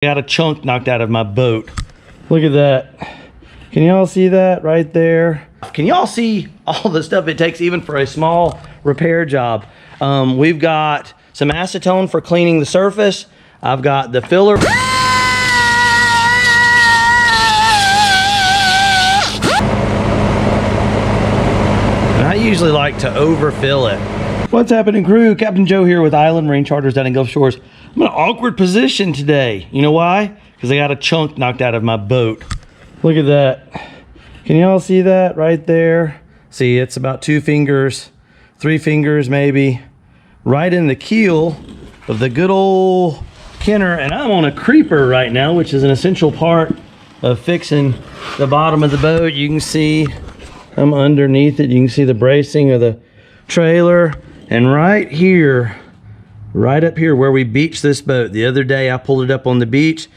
Got a chunk knocked out of my boat. Look at that. Can y'all see that right there? Can y'all see all the stuff it takes even for a small repair job? We've got some acetone for cleaning the surface. I've got the filler. And I usually like to overfill it. What's happening, crew? Captain Joe here with Island Marine Charters down in Gulf Shores. I'm in an awkward position today. You know why? Because I got a chunk knocked out of my boat. Look at that. Can y'all see that right there? See, it's about 2 fingers, 3 fingers maybe, right in the keel of the good old Kenner. And I'm on a creeper right now, which is an essential part of fixing the bottom of the boat. You can see I'm underneath it. You can see the bracing of the trailer. And right here, right up here where we beached this boat, the other day I pulled it up on the beach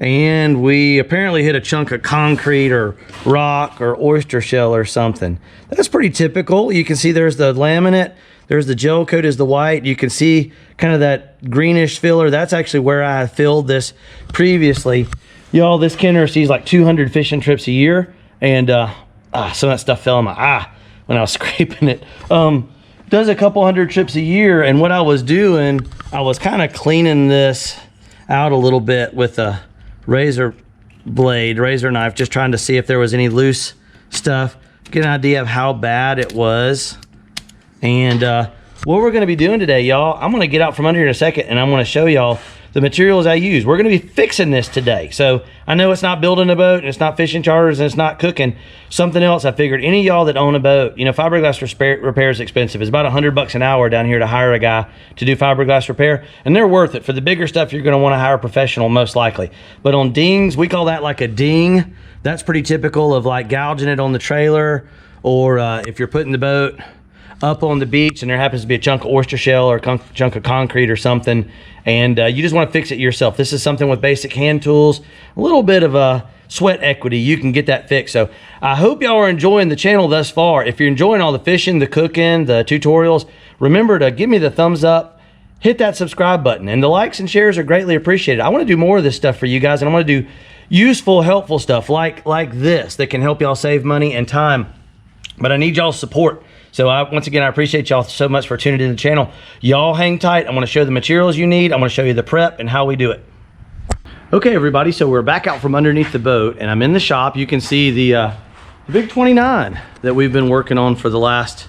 and we apparently hit a chunk of concrete or rock or oyster shell or something. That's pretty typical. You can see there's the laminate, there's the gel coat is the white. You can see kind of that greenish filler. That's actually where I filled this previously. Y'all, this Kenner sees like 200 fishing trips a year, and some of that stuff fell in my eye when I was scraping it. Does a couple hundred trips a year, and what I was doing, I was kind of cleaning this out a little bit with a razor knife, just trying to see if there was any loose stuff, get an idea of how bad it was. And what we're going to be doing today, y'all, I'm going to get out from under here in a second and I'm going to show y'all the materials I use. We're going to be fixing this today. So I know it's not building a boat and it's not fishing charters and it's not cooking. Something else I figured, any of y'all that own a boat, you know, fiberglass repair is expensive. It's about $100 an hour down here to hire a guy to do fiberglass repair, and they're worth it. For the bigger stuff, you're going to want to hire a professional most likely. But on dings, we call that like a ding. That's pretty typical of like gouging it on the trailer, or if you're putting the boat up on the beach and there happens to be a chunk of oyster shell or a chunk of concrete or something, and you just want to fix it yourself. This is something with basic hand tools, a little bit of a sweat equity, you can get that fixed. So I hope y'all are enjoying the channel thus far. If you're enjoying all the fishing, the cooking, the tutorials, remember to give me the thumbs up, hit that subscribe button, and the likes and shares are greatly appreciated. I want to do more of this stuff for you guys, and I want to do useful, helpful stuff like this that can help y'all save money and time. But I need y'all's support. So once again, I appreciate y'all so much for tuning in the channel. Y'all hang tight. I'm going to show you the materials you need. I'm going to show you the prep and how we do it. Okay, everybody, so we're back out from underneath the boat and I'm in the shop. You can see the big 29 that we've been working on for the last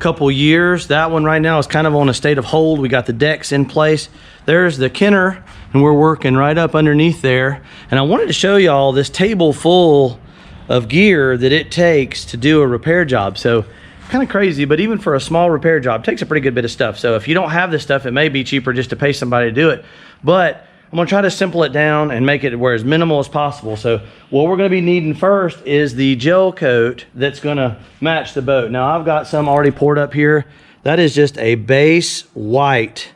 couple years. That one right now is kind of on a state of hold. We got the decks in place. There's the Kenner, and we're working right up underneath there. And I wanted to show y'all this table full of gear that it takes to do a repair job. So kind of crazy, but even for a small repair job, it takes a pretty good bit of stuff. So if you don't have this stuff, it may be cheaper just to pay somebody to do it. But I'm gonna try to simple it down and make it where as minimal as possible. So what we're gonna be needing first is the gel coat that's gonna match the boat. Now I've got some already poured up here. That is just a base white.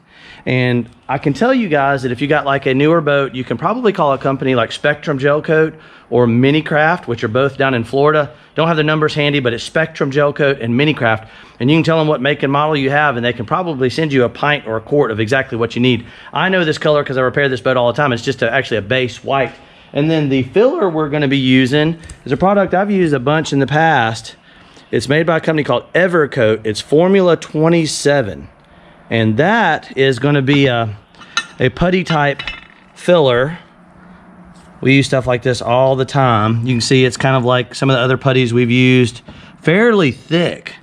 And I can tell you guys that if you got like a newer boat, you can probably call a company like Spectrum Gelcoat or Minicraft, which are both down in Florida. Don't have the numbers handy, but it's Spectrum Gelcoat and Minicraft. And you can tell them what make and model you have, and they can probably send you a pint or a quart of exactly what you need. I know this color because I repair this boat all the time. It's just actually a base white. And then the filler we're gonna be using is a product I've used a bunch in the past. It's made by a company called Gelcoat. It's Formula 27. And that is gonna be a putty type filler. We use stuff like this all the time. You can see it's kind of like some of the other putties we've used, fairly thick.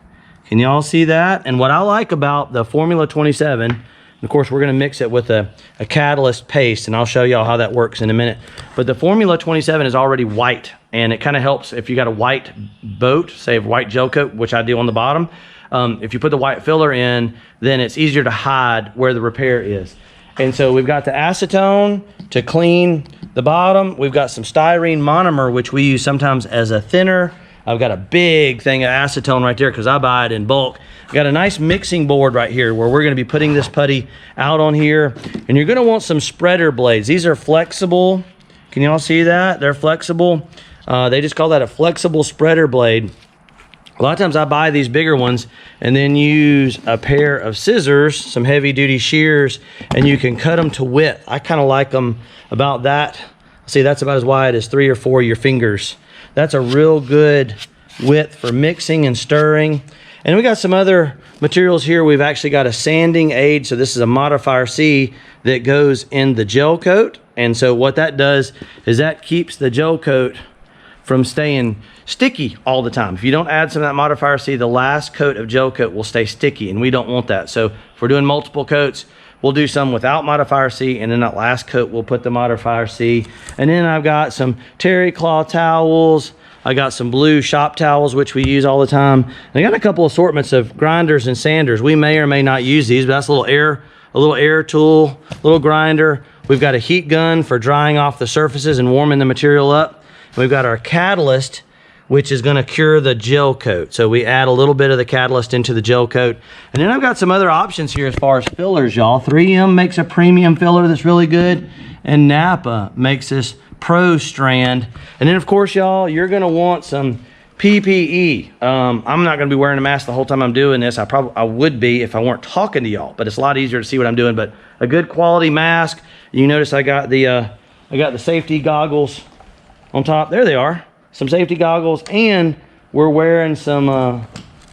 Can y'all see that? And what I like about the Formula 27, of course we're gonna mix it with a catalyst paste, and I'll show y'all how that works in a minute. But the Formula 27 is already white, and it kind of helps if you got a white boat, say a white gel coat, which I do on the bottom. If you put the white filler in, then it's easier to hide where the repair is. And so we've got the acetone to clean the bottom. We've got some styrene monomer, which we use sometimes as a thinner. I've got a big thing of acetone right there because I buy it in bulk. I've got a nice mixing board right here where we're gonna be putting this putty out on here. And you're gonna want some spreader blades. These are flexible. Can y'all see that? They're flexible. They just call that a flexible spreader blade. A lot of times I buy these bigger ones and then use a pair of scissors, some heavy duty shears, and you can cut them to width. I kind of like them about that. See, that's about as wide as 3 or 4 of your fingers. That's a real good width for mixing and stirring. And we got some other materials here. We've actually got a sanding aid. So this is a modifier C that goes in the gel coat. And so what that does is that keeps the gel coat from staying sticky all the time. If you don't add some of that modifier C, the last coat of gel coat will stay sticky, and we don't want that. So if we're doing multiple coats, we'll do some without modifier C, and then that last coat we'll put the modifier C. And then I've got some terry cloth towels. I got some blue shop towels, which we use all the time. And I got a couple assortments of grinders and sanders. We may or may not use these, but that's a little air tool, a little grinder. We've got a heat gun for drying off the surfaces and warming the material up. We've got our catalyst, which is going to cure the gel coat. So we add a little bit of the catalyst into the gel coat. And then I've got some other options here as far as fillers, y'all. 3M makes a premium filler that's really good, and Napa makes this Pro Strand. And then of course, y'all, you're going to want some PPE. I'm not going to be wearing a mask the whole time I'm doing this. I would be if I weren't talking to y'all, but it's a lot easier to see what I'm doing. But a good quality mask. You notice I got the safety goggles on top. There they are. Some safety goggles, and we're wearing some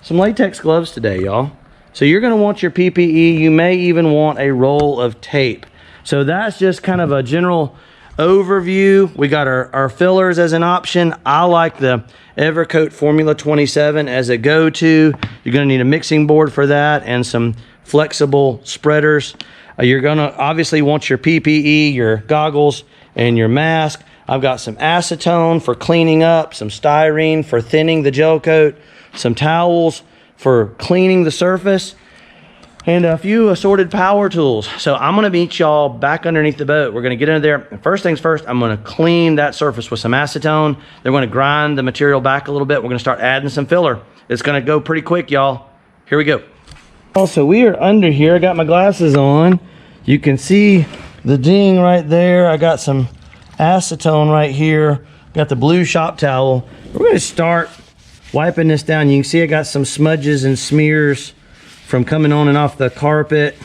latex gloves today, y'all. So you're going to want your PPE. You may even want a roll of tape. So that's just kind of a general overview. We got our fillers as an option. I like the Evercoat Formula 27 as a go-to. You're going to need a mixing board for that and some flexible spreaders. You're going to obviously want your PPE, your goggles, and your mask. I've got some acetone for cleaning up, some styrene for thinning the gel coat, some towels for cleaning the surface, and a few assorted power tools. So I'm gonna meet y'all back underneath the boat. We're gonna get into there. And first things first, I'm gonna clean that surface with some acetone. Then we're gonna grind the material back a little bit. We're gonna start adding some filler. It's gonna go pretty quick, y'all. Here we go. Also, we are under here. I got my glasses on. You can see the ding right there. I got some acetone right here. Got the blue shop towel. We're going to start wiping this down. You can see I got some smudges and smears from coming on and off the carpet.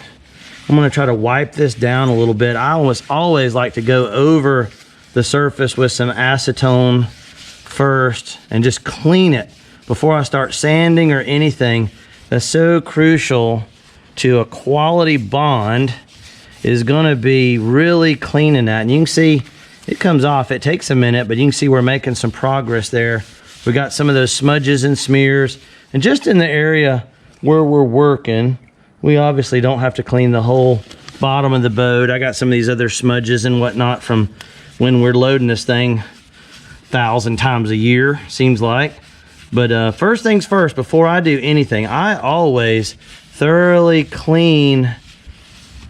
I'm going to try to wipe this down a little bit. I always like to go over the surface with some acetone first and just clean it before I start sanding or anything. That's so crucial to a quality bond, is going to be really cleaning that. And you can see it comes off. It takes a minute, but you can see we're making some progress there. We got some of those smudges and smears. And just in the area where we're working, we obviously don't have to clean the whole bottom of the boat. I got some of these other smudges and whatnot from when we're loading this thing 1,000 times a year, seems like. But first things first, before I do anything, I always thoroughly clean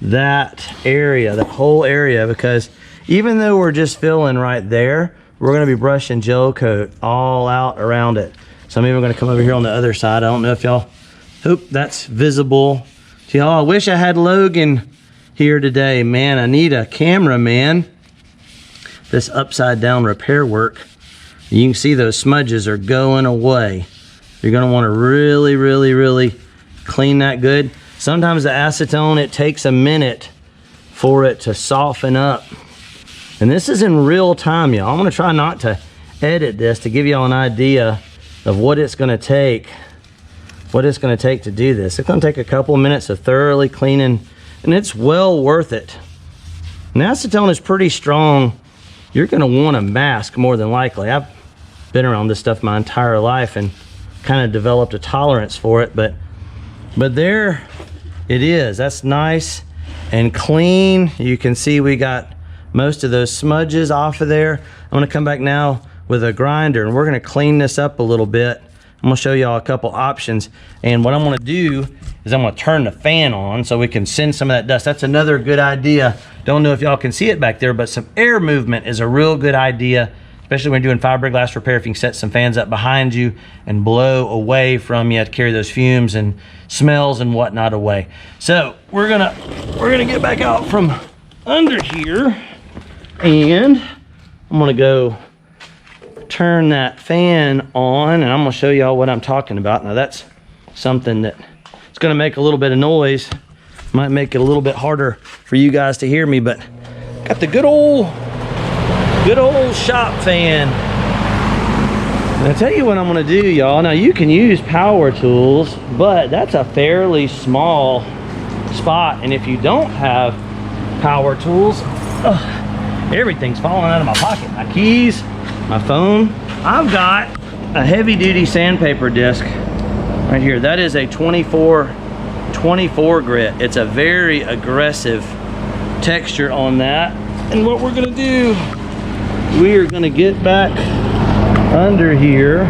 that area, the whole area, because even though we're just filling right there, we're going to be brushing gel coat all out around it. So I'm even going to come over here on the other side. I don't know if y'all, hope that's visible to y'all. I wish I had Logan here today. Man, I need a cameraman. This upside down repair work, you can see those smudges are going away. You're going to want to really, really, really clean that good. Sometimes the acetone, it takes a minute for it to soften up. And this is in real time, y'all. I'm gonna try not to edit this to give y'all an idea of what it's gonna take, to do this. It's gonna take a couple of minutes of thoroughly cleaning, and it's well worth it. And acetone is pretty strong. You're gonna want a mask more than likely. I've been around this stuff my entire life and kind of developed a tolerance for it, but there it is. That's nice and clean. You can see we got most of those smudges off of there. I'm gonna come back now with a grinder and we're gonna clean this up a little bit. I'm gonna show y'all a couple options. And what I'm gonna do is I'm gonna turn the fan on so we can send some of that dust. That's another good idea. Don't know if y'all can see it back there, but some air movement is a real good idea, especially when you're doing fiberglass repair. If you can set some fans up behind you and blow away from you to carry those fumes and smells and whatnot away. So we're gonna get back out from under here, and I'm gonna go turn that fan on, and I'm gonna show y'all what I'm talking about. Now that's something that it's gonna make a little bit of noise. Might make it a little bit harder for you guys to hear me, but got the good old shop fan. And I'll tell you what I'm gonna do, y'all. Now you can use power tools, but that's a fairly small spot. And if you don't have power tools, everything's falling out of my pocket. My keys, my phone. I've got a heavy duty sandpaper disc right here. That is a 24 grit. It's a very aggressive texture on that. And what we're gonna do, we are gonna get back under here,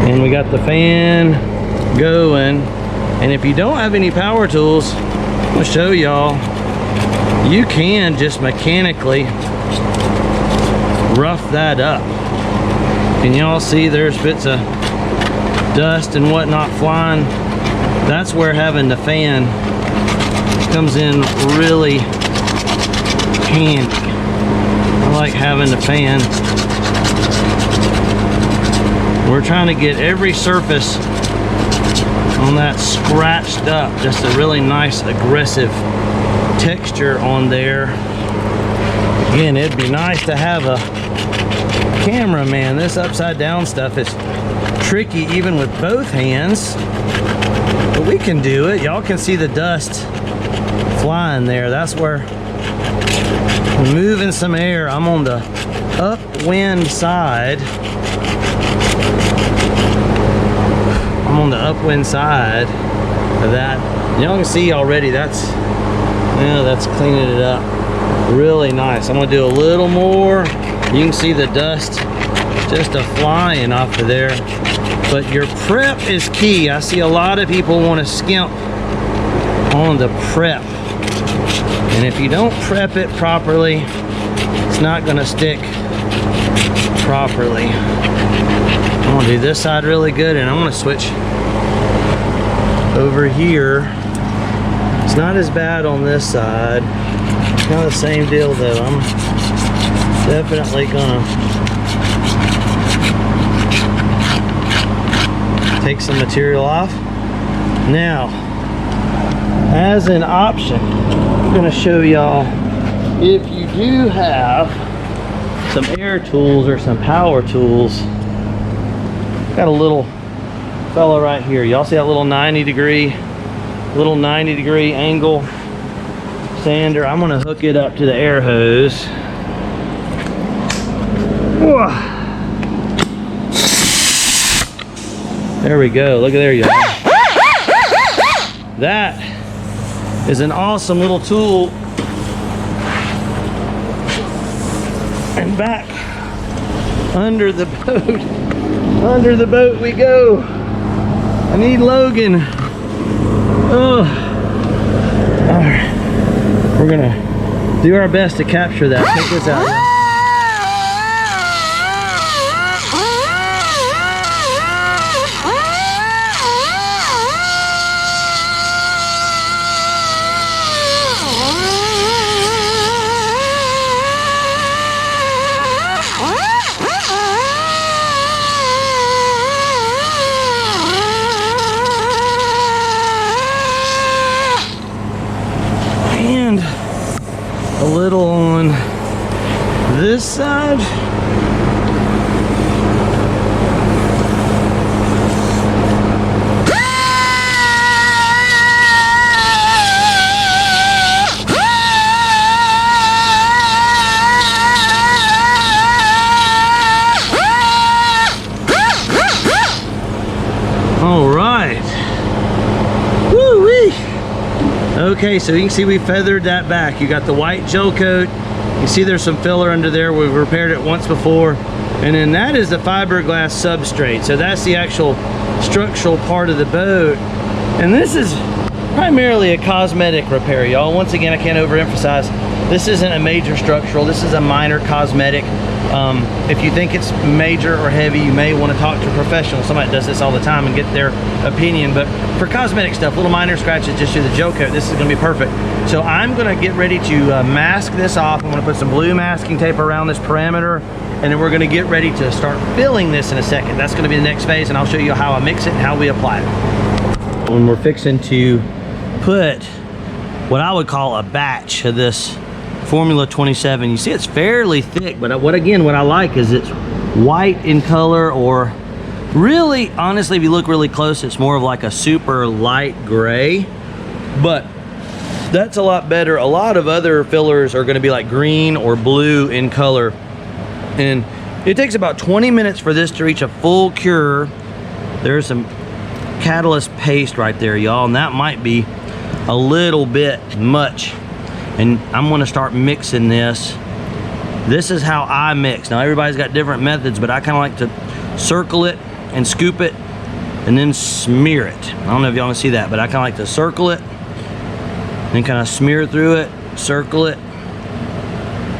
and we got the fan going. And if you don't have any power tools, I'm gonna show y'all, you can just mechanically rough that up. Can y'all see there's bits of dust and whatnot flying? That's where having the fan comes in really handy. I like having the fan. We're trying to get every surface on that scratched up, just a really nice aggressive texture on there. Again, it'd be nice to have a cameraman. This upside down stuff is tricky even with both hands, but we can do it. Y'all can see the dust flying there. That's where we're moving some air. I'm on the upwind side. I'm on the upwind side of that. Y'all can see already that's cleaning it up really nice. I'm gonna do a little more. You can see the dust just a flying off of there. But your prep is key. I see a lot of people want to skimp on the prep. And if you don't prep it properly, it's not gonna stick properly. I'm gonna do this side really good, and I'm gonna switch over here. It's not as bad on this side. It's kind of the same deal though. I'm definitely gonna take some material off. Now, as an option, I'm gonna show y'all, if you do have some air tools or some power tools, got a little fella right here. Y'all see that little 90 degree angle sander? I'm gonna hook it up to the air hose. There we go. Look at there, y'all. That is an awesome little tool. And back under the boat. Under the boat we go. I need Logan. Oh. All right. We're gonna do our best to capture that. Check this out. A little on this side. All right. Woo-wee. Okay, so you can see we feathered that back. You got the white Gelcoat. You see there's some filler under there. We've repaired it once before. And then that is the fiberglass substrate. So that's the actual structural part of the boat. And this is primarily a cosmetic repair, y'all. Once again, I can't overemphasize This isn't a major structural, this is a minor cosmetic. If you think it's major or heavy, you may want to talk to a professional, somebody that does this all the time, and get their opinion. But for cosmetic stuff, little minor scratches just through the Gelcoat, this is going to be perfect. So I'm going to get ready to mask this off. I'm going to put some blue masking tape around this perimeter, and then we're going to get ready to start filling this in a second. That's going to be the next phase, and I'll show you how I mix it and how we apply it. When we're fixing to put what I would call a batch of this Formula 27, you see it's fairly thick, but what I like is it's white in color, or really, honestly, if you look really close, it's more of like a super light gray, but that's a lot better. A lot of other fillers are going to be like green or blue in color, and it takes about 20 minutes for this to reach a full cure. There's some catalyst paste right there, y'all, and that might be a little bit much. And I'm going to start mixing this. This is how I mix. Now everybody's got different methods, but I kind of like to circle it and scoop it and then smear it. I don't know if y'all can see that, but I kind of like to circle it and then kind of smear through it, circle it,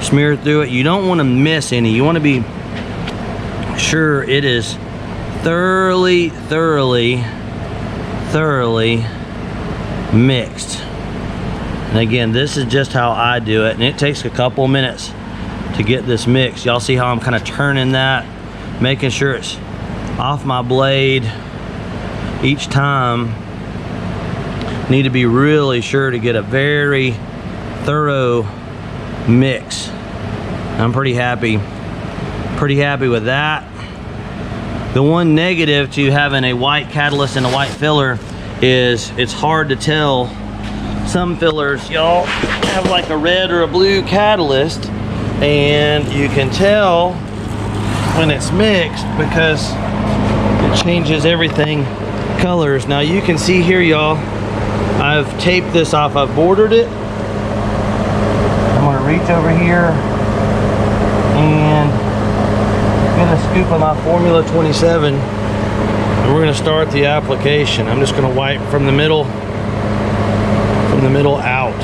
smear through it. You don't want to miss any. You want to be sure it is thoroughly mixed. And again, this is just how I do it, and it takes a couple minutes to get this mixed. Y'all see how I'm kind of turning that, making sure it's off my blade each time. Need to be really sure to get a very thorough mix. I'm pretty happy with that. The one negative to having a white catalyst and a white filler is it's hard to tell. Some fillers, y'all, have like a red or a blue catalyst, and you can tell when it's mixed because it changes everything colors. Now you can see here, y'all, I've taped this off, I've bordered it. I'm gonna reach over here and get a scoop of my Formula 27, and we're gonna start the application. I'm just gonna wipe from the middle out.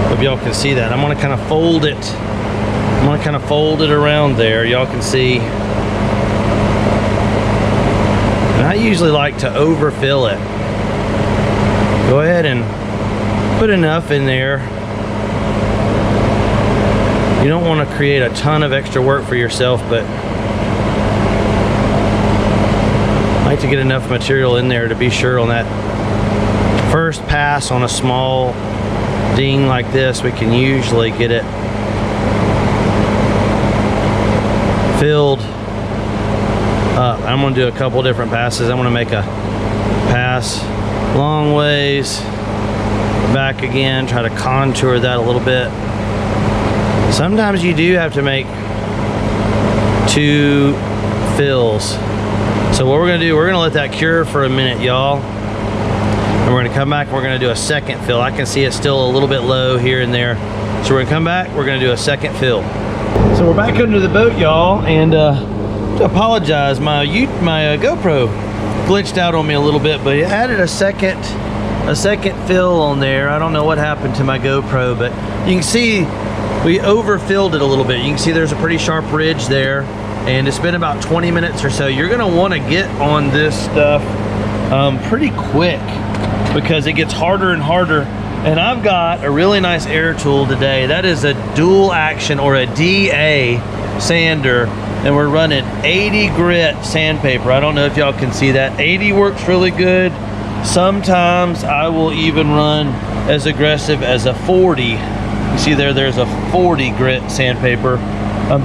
Hope y'all can see that. I'm gonna kind of fold it. I'm gonna kind of fold it around there. Y'all can see. And I usually like to overfill it. Go ahead and put enough in there. You don't want to create a ton of extra work for yourself, but I like to get enough material in there to be sure on that first pass on a small ding like this, we can usually get it filled up. I'm going to do a couple different passes. I'm going to make a pass long ways, back again, try to contour that a little bit. Sometimes you do have to make 2 fills. So what we're going to do, we're going to let that cure for a minute, y'all. And we're gonna come back and we're gonna do a second fill. I can see it's still a little bit low here and there. So we're gonna come back, we're gonna do a second fill. So we're back under the boat, y'all, and to apologize, my GoPro glitched out on me a little bit, but it added a second fill on there. I don't know what happened to my GoPro, but you can see we overfilled it a little bit. You can see there's a pretty sharp ridge there, and it's been about 20 minutes or so. You're gonna wanna get on this stuff pretty quick, because it gets harder and harder. And I've got a really nice air tool today. That is a dual action, or a DA sander, and we're running 80 grit sandpaper. I don't know if y'all can see that. 80 works really good. Sometimes I will even run as aggressive as a 40. You see there's a 40 grit sandpaper.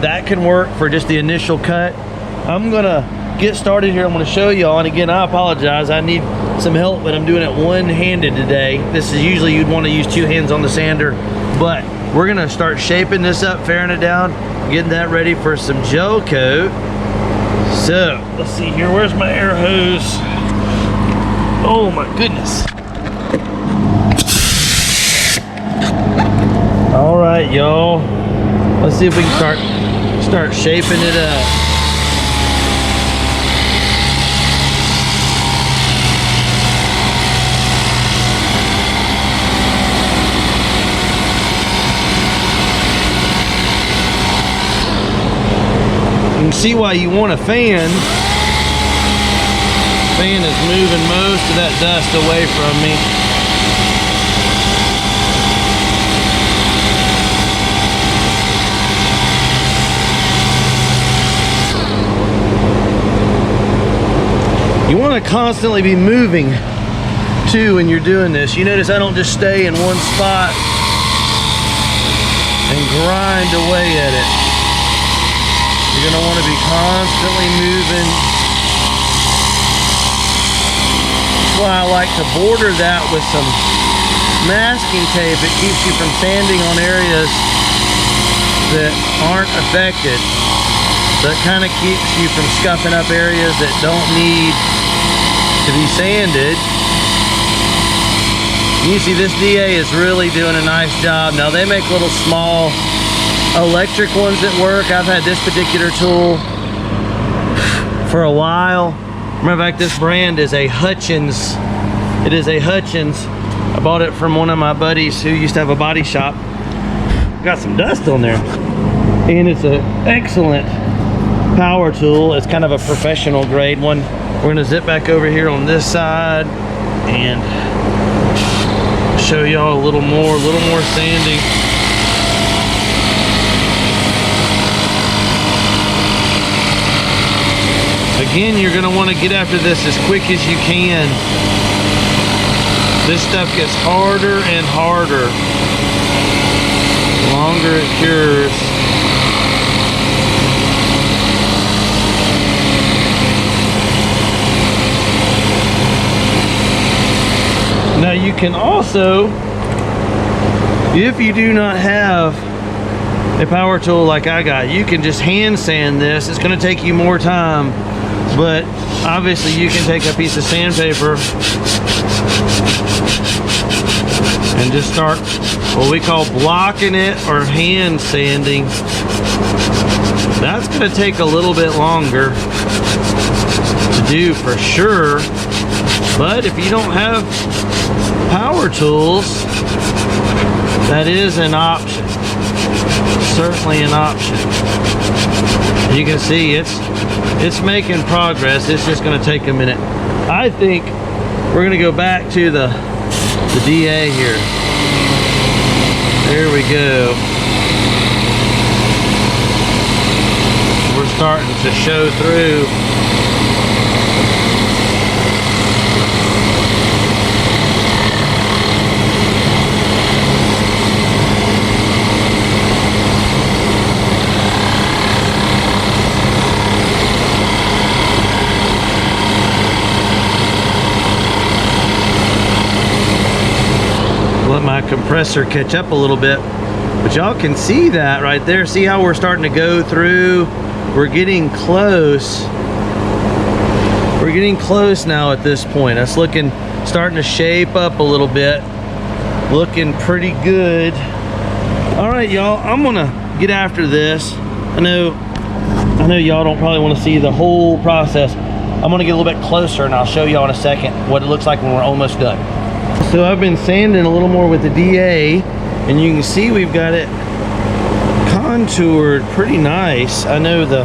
That can work for just the initial cut. I'm gonna get started here. I'm going to show y'all, and again, I apologize, I need some help, but I'm doing it one-handed today. This is usually you'd want to use 2 hands on the sander, but we're going to start shaping this up, fairing it down, getting that ready for some Gelcoat. So let's see here, where's my air hose? Oh my goodness. All right, y'all, let's see if we can start shaping it up. see why you want a fan. Fan is moving most of that dust away from me. You want to constantly be moving too when you're doing this. You notice I don't just stay in one spot and grind away at it. You're going to want to be constantly moving. That's why I like to border that with some masking tape. It keeps you from sanding on areas that aren't affected. So it kind of keeps you from scuffing up areas that don't need to be sanded. You see this DA is really doing a nice job. Now they make little small electric ones that work. I've had this particular tool for a while. Matter of fact, this brand is a Hutchins. It is a Hutchins. I bought it from one of my buddies who used to have a body shop. Got some dust on there. And it's an excellent power tool. It's kind of a professional grade one. We're gonna zip back over here on this side and show y'all a little more sanding. Again, you're gonna wanna get after this as quick as you can. This stuff gets harder and harder the longer it cures. Now you can also, if you do not have a power tool like I got, you can just hand sand this. It's going to take you more time, but obviously you can take a piece of sandpaper and just start what we call blocking it or hand sanding. That's going to take a little bit longer to do for sure, but if you don't have power tools, that is an option. Certainly an option. You can see it's making progress. It's just going to take a minute. I think we're going to go back to the DA here. There we go. We're starting to show through. Let my compressor catch up a little bit, but y'all can see that right there. See how we're starting to go through? We're getting close. We're getting close now at this point. That's starting to shape up a little bit. Looking pretty good. All right, y'all, I'm gonna get after this. I know y'all don't probably want to see the whole process. I'm gonna get a little bit closer and I'll show y'all in a second what it looks like when we're almost done. So I've been sanding a little more with the DA, and you can see we've got it contoured pretty nice. I know the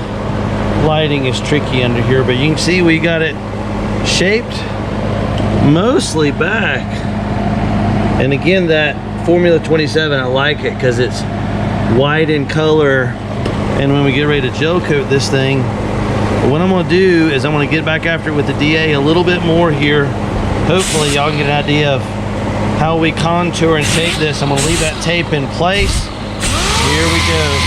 lighting is tricky under here, but you can see we got it shaped mostly back. And again, that Formula 27, I like it because it's white in color. And when we get ready to gel coat this thing, what I'm gonna do is I'm gonna get back after it with the DA a little bit more here. Hopefully y'all can get an idea of how we contour and tape this. I'm gonna leave that tape in place. Here we go.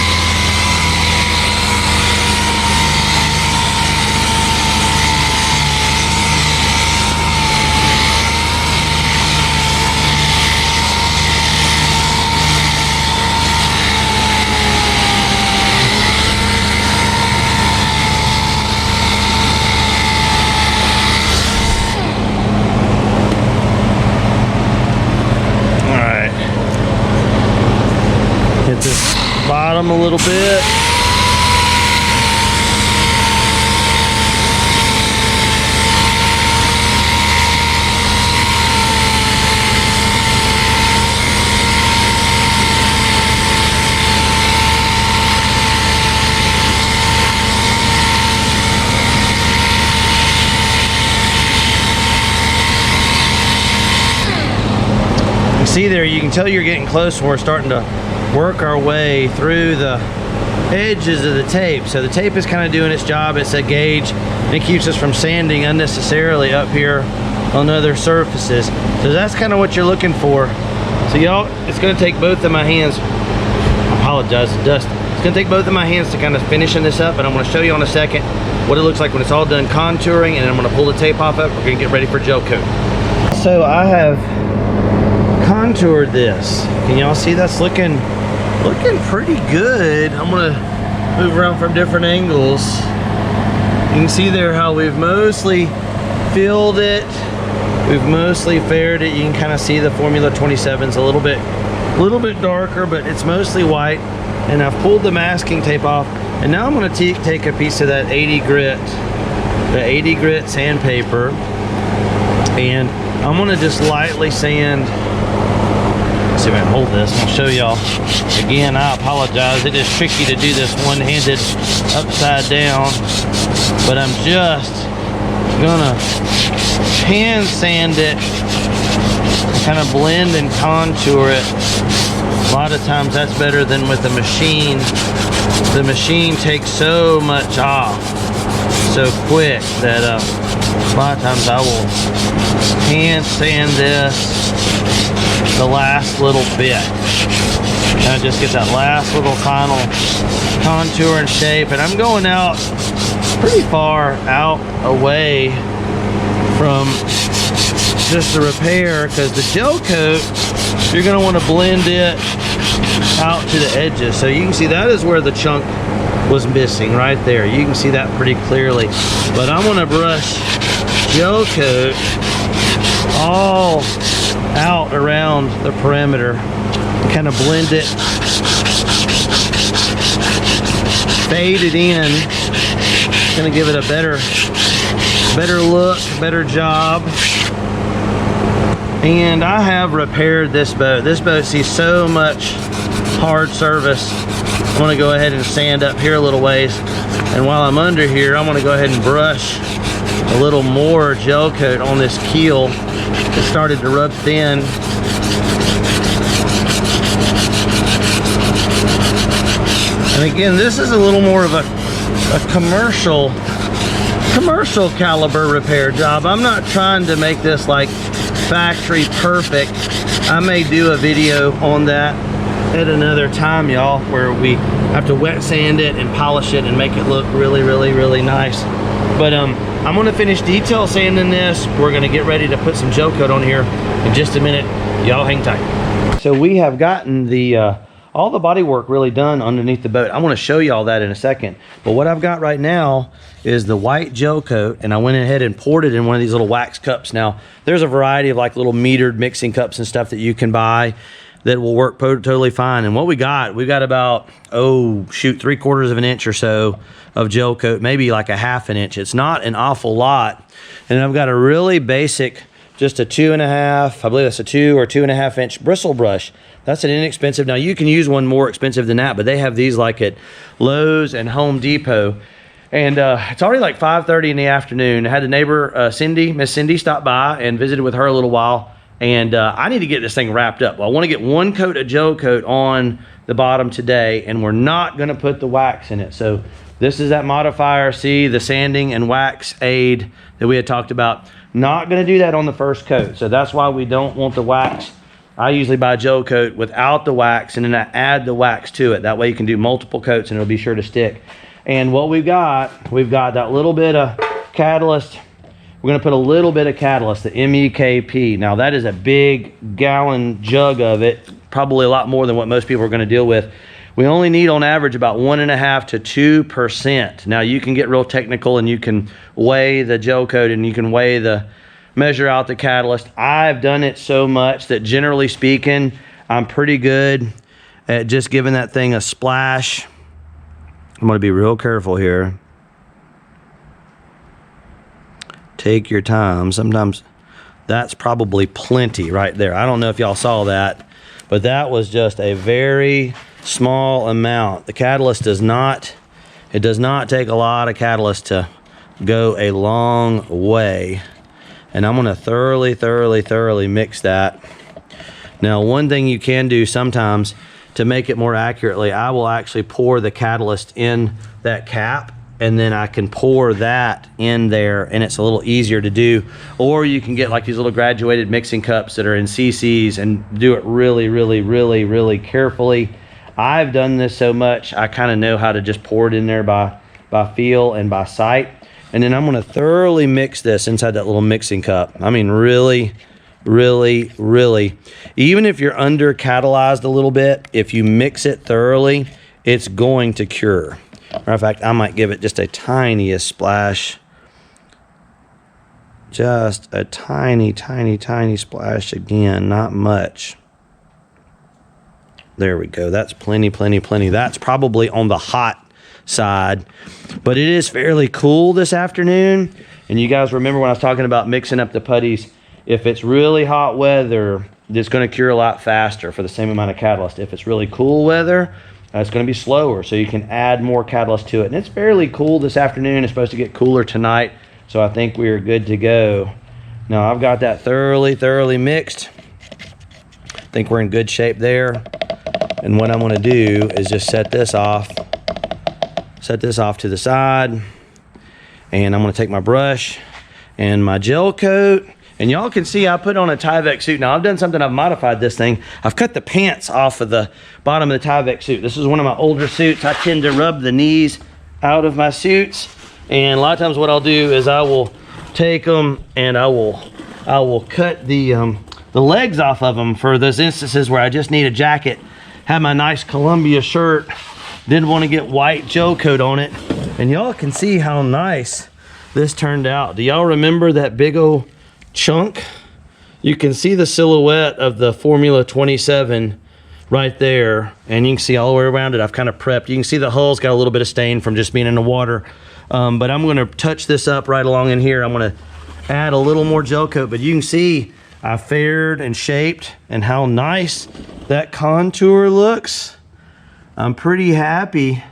Hit this bottom a little bit. See there, you can tell you're getting close. We're starting to work our way through the edges of the tape. So the tape is kind of doing its job. It's a gauge and it keeps us from sanding unnecessarily up here on other surfaces. So that's kind of what you're looking for. So y'all, it's going to take both of my hands. I apologize, the dust. It's going to take both of my hands to kind of finishing this up, and I'm going to show you in a second what it looks like when it's all done contouring, and then I'm going to pull the tape off of it. We're going to get ready for gel coat. So I have contoured this. Can y'all see that's looking pretty good? I'm going to move around from different angles. You can see there how we've mostly filled it. We've mostly faired it. You can kind of see the Formula 27's a little bit darker, but it's mostly white. And I've pulled the masking tape off, and now I'm going to take a piece of that 80 grit sandpaper, and I'm going to just lightly sand. Let's see if I can hold this. I'll show y'all. Again, I apologize. It is tricky to do this one-handed upside down, but I'm just gonna hand sand it, kind of blend and contour it. A lot of times that's better than with a machine. The machine takes so much off so quick that a lot of times I will hand sand this the last little bit. Kind of just get that last little final contour and shape. And I'm going out pretty far out away from just the repair, because the gel coat, you're going to want to blend it out to the edges. So you can see that is where the chunk was missing right there. You can see that pretty clearly. But I'm going to brush gel coat all out around the perimeter and kind of blend it, fade it in. Gonna give it a better look, better job. And I have repaired this boat. This boat sees so much hard surface. I'm gonna go ahead and sand up here a little ways, and while I'm under here, I'm gonna go ahead and brush a little more gel coat on this keel. It started to rub thin. And again, this is a little more of a commercial caliber repair job. I'm not trying to make this like factory perfect. I may do a video on that at another time, y'all, where we have to wet sand it and polish it and make it look really, really, really nice. But I'm gonna finish detail sanding this. We're gonna get ready to put some gel coat on here in just a minute. Y'all hang tight. So we have gotten the all the body work really done underneath the boat. I want to show you all that in a second. But what I've got right now is the white gel coat, and I went ahead and poured it in one of these little wax cups. Now, there's a variety of like little metered mixing cups and stuff that you can buy that will work totally fine. And what we've got about, oh shoot, 3/4 of an inch or so of gel coat, maybe like a 1/2 inch. It's not an awful lot. And I've got a really basic, just a 2.5, I believe that's a 2 or 2.5 inch bristle brush. That's an inexpensive. Now you can use one more expensive than that, but they have these like at Lowe's and Home Depot. And it's already like 5:30 in the afternoon. I had a neighbor, Miss Cindy, stop by and visited with her a little while. And I need to get this thing wrapped up. Well, I want to get one coat of gel coat on the bottom today, and we're not going to put the wax in it. So this is that modifier, see, the sanding and wax aid that we had talked about. Not going to do that on the first coat. So that's why we don't want the wax. I usually buy gel coat without the wax, and then I add the wax to it. That way you can do multiple coats and it'll be sure to stick. And what we've got that little bit of catalyst. We're gonna put a little bit of catalyst, the MEKP. Now that is a big gallon jug of it, probably a lot more than what most people are gonna deal with. We only need on average about 1.5 to 2%. Now you can get real technical and you can weigh the gel coat and you can measure out the catalyst. I've done it so much that generally speaking, I'm pretty good at just giving that thing a splash. I'm gonna be real careful here. Take your time. Sometimes that's probably plenty right there. I don't know if y'all saw that, but that was just a very small amount. The catalyst does not take a lot of catalyst to go a long way. And I'm gonna thoroughly mix that. Now, one thing you can do sometimes to make it more accurately, I will actually pour the catalyst in that cap, and then I can pour that in there, and it's a little easier to do. Or you can get like these little graduated mixing cups that are in CCs and do it really, really, really, really carefully. I've done this so much, I kind of know how to just pour it in there by feel and by sight. And then I'm gonna thoroughly mix this inside that little mixing cup. I mean, really, really, really. Even if you're under catalyzed a little bit, if you mix it thoroughly, it's going to cure. Matter of fact, I might give it just a tiniest splash. Just a tiny, tiny, tiny splash again, not much. There we go. That's plenty, plenty, plenty. That's probably on the hot side, but it is fairly cool this afternoon. And you guys remember when I was talking about mixing up the putties, if it's really hot weather, it's going to cure a lot faster for the same amount of catalyst. If it's really cool weather, it's going to be slower, so you can add more catalyst to it. And it's fairly cool this afternoon. It's supposed to get cooler tonight, so I think we're good to go. Now I've got that thoroughly mixed. I think we're in good shape there. And what I'm going to do is just set this off to the side, and I'm going to take my brush and my gel coat. And y'all can see I put on a Tyvek suit. Now I've done something, I've modified this thing. I've cut the pants off of the bottom of the Tyvek suit. This is one of my older suits. I tend to rub the knees out of my suits. And a lot of times what I'll do is I will take them and I will cut the legs off of them for those instances where I just need a jacket. Have my nice Columbia shirt. Didn't want to get white gel coat on it. And y'all can see how nice this turned out. Do y'all remember that big old chunk? You can see the silhouette of the Formula 27 right there, and you can see all the way around it. I've kind of prepped. You can see the hull's got a little bit of stain from just being in the water, but I'm going to touch this up right along in here. I'm going to add a little more gel coat, but you can see I faired and shaped and how nice that contour looks. I'm pretty happy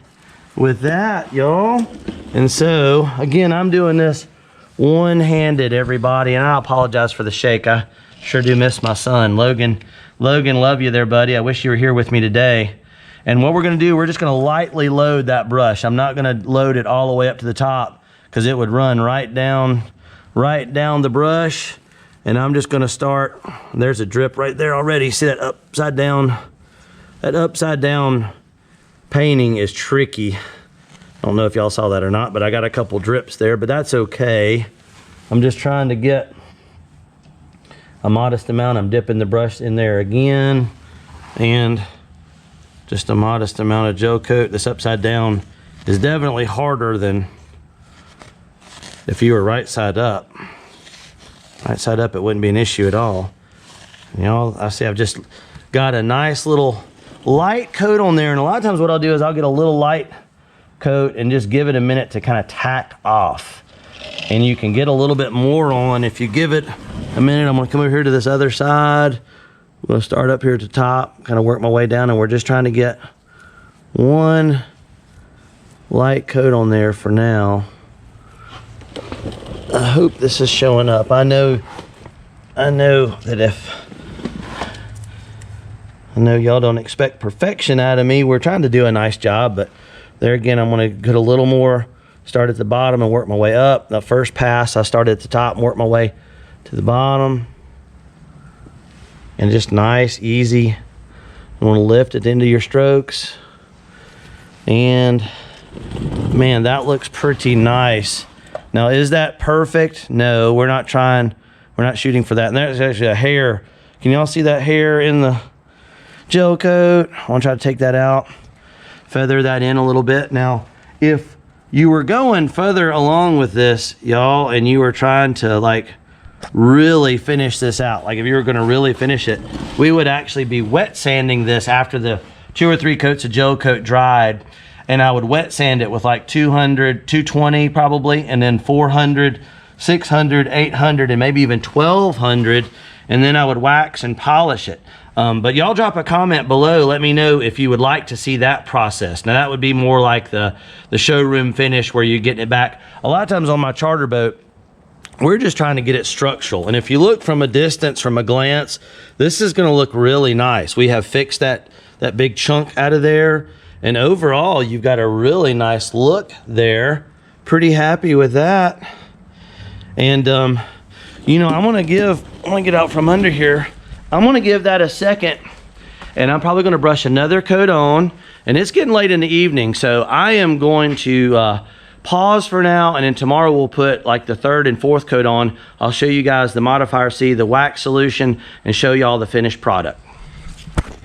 with that, y'all. And so again, I'm doing this one-handed, everybody, and I apologize for the shake. I sure do miss my son. Logan, love you there, buddy. I wish you were here with me today. And what we're gonna do, we're just gonna lightly load that brush. I'm not gonna load it all the way up to the top because it would run right down the brush. And I'm just gonna start, there's a drip right there already. See that upside down painting is tricky. I don't know if y'all saw that or not, but I got a couple drips there, but that's okay. I'm just trying to get a modest amount. I'm dipping the brush in there again, and just a modest amount of gel coat. This upside down is definitely harder than if you were right side up. Right side up, it wouldn't be an issue at all. You know, I see I've just got a nice little light coat on there, and a lot of times what I'll do is I'll get a little light coat and just give it a minute to kind of tack off. And you can get a little bit more on if you give it a minute. I'm gonna come over here to this other side. We'll start up here at the top, kind of work my way down, and we're just trying to get one light coat on there for now. I hope this is showing up. I know that I know y'all don't expect perfection out of me. We're trying to do a nice job, but there again, I'm gonna get a little more, start at the bottom and work my way up. The first pass, I started at the top and work my way to the bottom. And just nice, easy. You wanna lift it into your strokes. And man, that looks pretty nice. Now, is that perfect? No, we're not shooting for that. And there's actually a hair. Can y'all see that hair in the gel coat? I want to try to take that out, feather that in a little bit. Now, if you were going further along with this, y'all, and you were trying to like really finish this out, like if you were going to really finish it, we would actually be wet sanding this after the 2 or 3 coats of gel coat dried. And I would wet sand it with like 200, 220 probably, and then 400, 600, 800, and maybe even 1200. And then I would wax and polish it. But y'all drop a comment below. Let me know if you would like to see that process. Now that would be more like the showroom finish where you're getting it back. A lot of times on my charter boat, we're just trying to get it structural. And if you look from a distance, from a glance, this is gonna look really nice. We have fixed that big chunk out of there. And overall, you've got a really nice look there. Pretty happy with that. And you know, I'm gonna get out from under here. I'm gonna give that a second, and I'm probably gonna brush another coat on. And it's getting late in the evening, so I am going to pause for now, and then tomorrow we'll put like the third and fourth coat on. I'll show you guys the Modifier C, the wax solution, and show you all the finished product.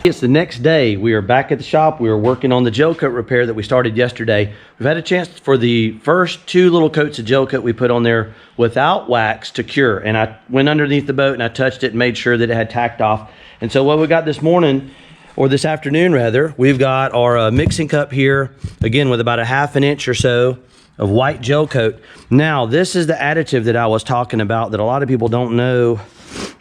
It's the next day. We are back at the shop. We are working on the gel coat repair that we started yesterday. We've had a chance for the first 2 little coats of gel coat we put on there without wax to cure. And I went underneath the boat and I touched it and made sure that it had tacked off. And so what we got this morning, or this afternoon rather, we've got our mixing cup here, again with about a 1/2 inch or so of white gel coat. Now, this is the additive that I was talking about that a lot of people don't know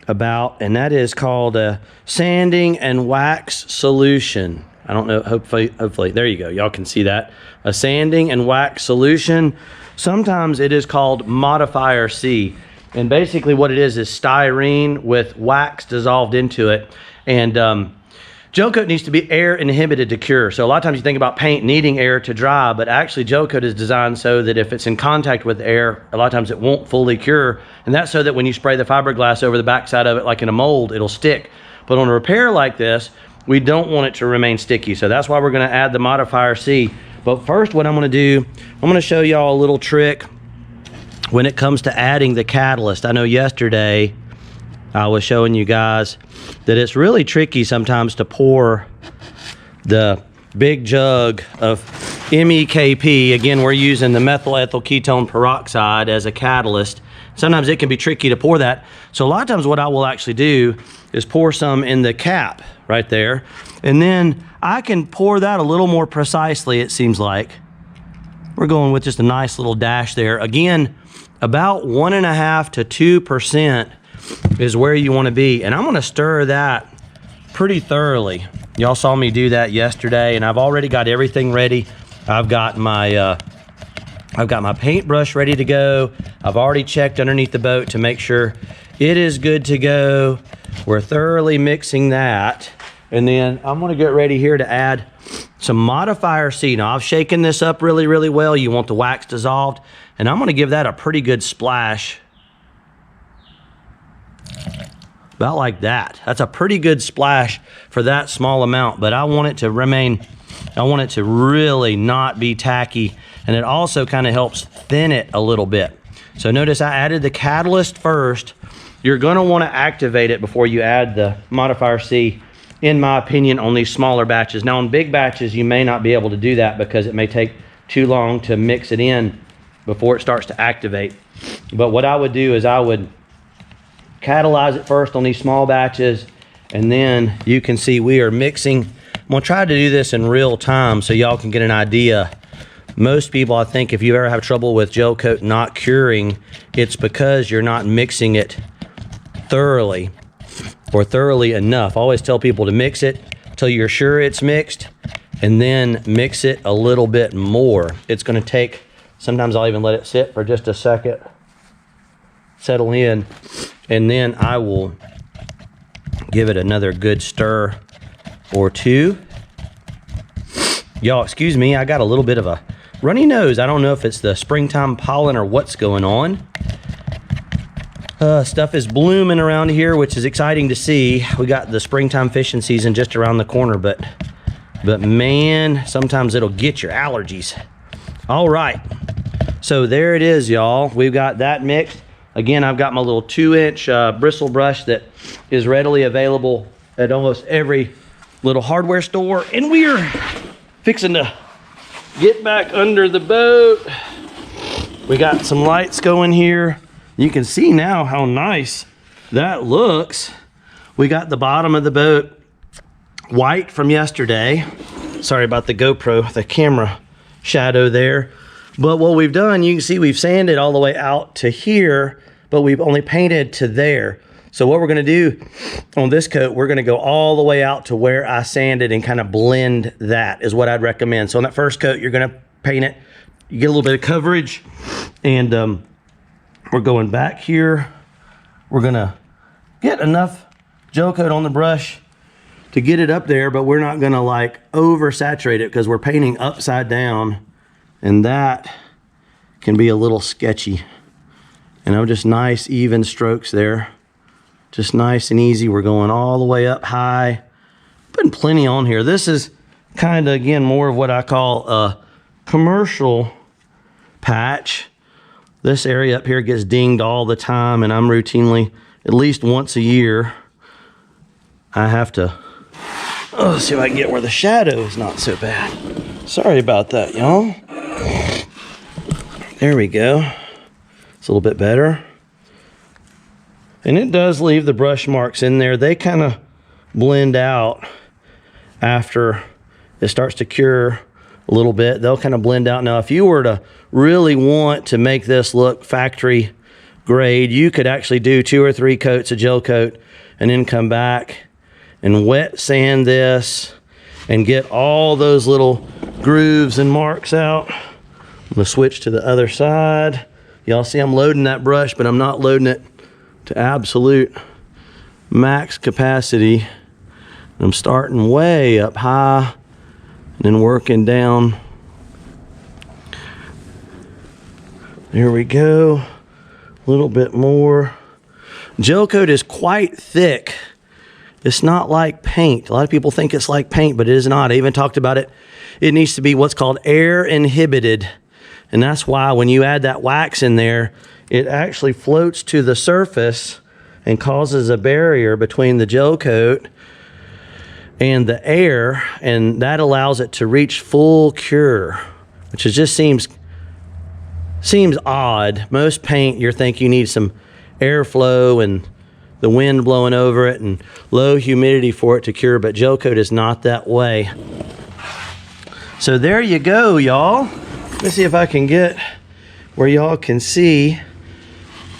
about, and that is called a sanding and wax solution. I don't know, hopefully, there you go. Y'all can see that. A sanding and wax solution. Sometimes it is called Modifier C. And basically what it is styrene with wax dissolved into it. And gel coat needs to be air inhibited to cure. So a lot of times you think about paint needing air to dry, but actually gel coat is designed so that if it's in contact with air, a lot of times it won't fully cure. And that's so that when you spray the fiberglass over the backside of it, like in a mold, it'll stick. But on a repair like this, we don't want it to remain sticky. So that's why we're gonna add the Modifier C. But first, what I'm gonna do, I'm gonna show y'all a little trick when it comes to adding the catalyst. I know yesterday, I was showing you guys that it's really tricky sometimes to pour the big jug of MEKP. Again, we're using the methyl ethyl ketone peroxide as a catalyst. Sometimes it can be tricky to pour that. So a lot of times what I will actually do is pour some in the cap right there. And then I can pour that a little more precisely, it seems like. We're going with just a nice little dash there. Again, about 1.5 to 2% is where you want to be. And I'm going to stir that pretty thoroughly. Y'all saw me do that yesterday, and I've already got everything ready. I've got my paintbrush ready to go. I've already checked underneath the boat to make sure it is good to go. We're thoroughly mixing that. And then I'm going to get ready here to add some Modifier C. Now I've shaken this up really, really well. You want the wax dissolved, and I'm going to give that a pretty good splash. About like that. That's a pretty good splash for that small amount, but I want it to remain, I want it to really not be tacky, and it also kind of helps thin it a little bit. So notice I added the catalyst first. You're gonna want to activate it before you add the Modifier C, in my opinion, on these smaller batches. Now on big batches, you may not be able to do that because it may take too long to mix it in before it starts to activate. But what I would do is I would catalyze it first on these small batches, and then you can see we are mixing. I'm gonna try to do this in real time so y'all can get an idea. Most people, I think, if you ever have trouble with gel coat not curing, it's because you're not mixing it thoroughly or thoroughly enough. I always tell people to mix it till you're sure it's mixed, and then mix it a little bit more. It's gonna take, sometimes I'll even let it sit for just a second, settle in, and then I will give it another good stir or two. Y'all, excuse me, I got a little bit of a runny nose. I don't know if it's the springtime pollen or what's going on. Stuff is blooming around here, which is exciting to see. We got the springtime fishing season just around the corner, but man, sometimes it'll get your allergies. All right, so there it is, y'all. We've got that mixed. Again, I've got my little 2-inch bristle brush that is readily available at almost every little hardware store. And we are fixing to get back under the boat. We got some lights going here. You can see now how nice that looks. We got the bottom of the boat white from yesterday. Sorry about the GoPro, the camera shadow there. But what we've done, you can see we've sanded all the way out to here, but we've only painted to there. So what we're gonna do on this coat, we're gonna go all the way out to where I sanded and kind of blend that is what I'd recommend. So on that first coat, you're gonna paint it, you get a little bit of coverage, and We're going back here. We're gonna get enough gel coat on the brush to get it up there, but we're not gonna like oversaturate it because we're painting upside down, and that can be a little sketchy. Just nice even strokes there. Just nice and easy. We're going all the way up high. Putting plenty on here. This is kind of, again, more of what I call a commercial patch. This area up here gets dinged all the time, and I'm routinely, at least once a year, I have to, let's see if I can get where the shadow is not so bad. Sorry about that, y'all. There we go. It's a little bit better. And it does leave the brush marks in there. They kind of blend out after it starts to cure a little bit. They'll kind of blend out. Now, if you were to really want to make this look factory grade, you could actually do 2 or 3 coats of gel coat and then come back and wet sand this and get all those little grooves and marks out. I'm gonna switch to the other side. Y'all see I'm loading that brush, but I'm not loading it to absolute max capacity. I'm starting way up high and then working down. There we go. A little bit more. Gel coat is quite thick. It's not like paint. A lot of people think it's like paint, but it is not. I even talked about it. It needs to be what's called air inhibited. And that's why when you add that wax in there, it actually floats to the surface and causes a barrier between the gel coat and the air, and that allows it to reach full cure, which is just seems odd. Most paint, you think you need some airflow and the wind blowing over it and low humidity for it to cure, but gel coat is not that way. So there you go, y'all. Let's see if I can get where y'all can see.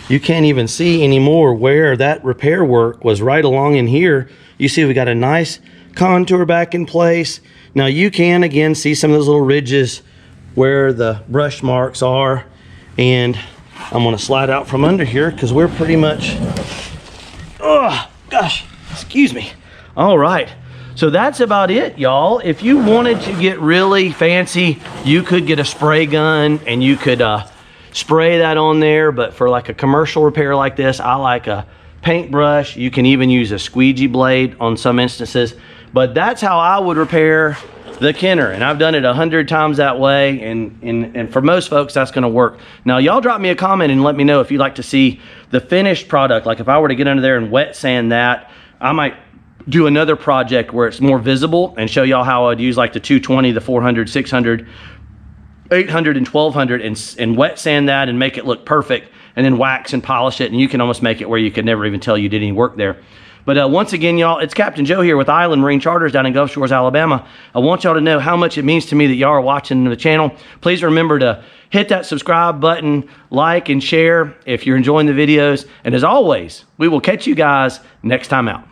You can't even see anymore where that repair work was right along in here. You see we got a nice contour back in place. Now you can again see some of those little ridges where the brush marks are, and I'm gonna slide out from under here because we're pretty much, oh gosh, excuse me. All right, so that's about it, y'all. If you wanted to get really fancy, you could get a spray gun and you could spray that on there, but for like a commercial repair like this, I like a paintbrush. You can even use a squeegee blade on some instances, but that's how I would repair the Kenner, and I've done it 100 times that way, and for most folks that's going to work. Now y'all drop me a comment and let me know if you'd like to see the finished product. Like if I were to get under there and wet sand that, I might do another project where it's more visible and show y'all how I'd use like the 220, the 400, 600, 800 and 1200 and wet sand that and make it look perfect, and then wax and polish it, and you can almost make it where you could never even tell you did any work there. But once again, y'all, it's Captain Joe here with Island Marine Charters down in Gulf Shores, Alabama. I want y'all to know how much it means to me that y'all are watching the channel. Please remember to hit that subscribe button, like and share if you're enjoying the videos. And as always, we will catch you guys next time out.